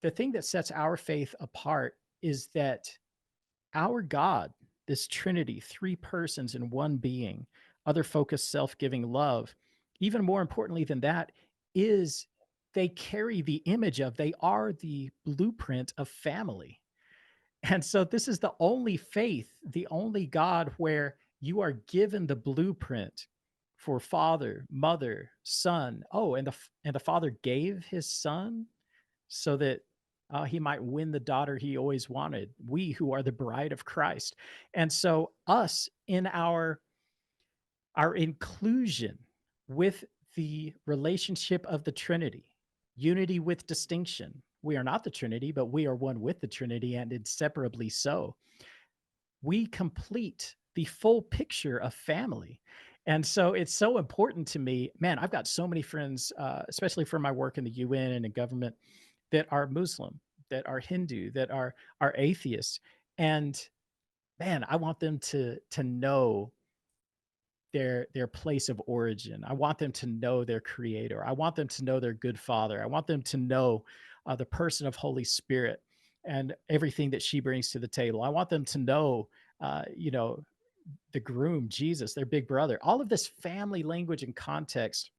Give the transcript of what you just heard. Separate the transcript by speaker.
Speaker 1: the thing that sets our faith apart is that our God, this Trinity, three persons in one being, other focused, self giving love, even more importantly than that, is they carry the image of, they are the blueprint of family. And so this is the only faith, the only God where you are given the blueprint for father, mother, son. Oh, and the father gave his son so that he might win the daughter he always wanted. We who are the bride of Christ. And so us in our inclusion with the relationship of the Trinity, unity with distinction. We are not the Trinity, but we are one with the Trinity and inseparably so. We complete the full picture of family. And so it's so important to me. Man, I've got so many friends, especially for my work in the UN and in government, that are Muslim, that are Hindu, that are atheists. And man, I want them to know their place of origin. I want them to know their creator. I want them to know their good father. I want them to know the person of Holy Spirit and everything that she brings to the table. I want them to know, you know, the groom, Jesus, their big brother. All of this family language and context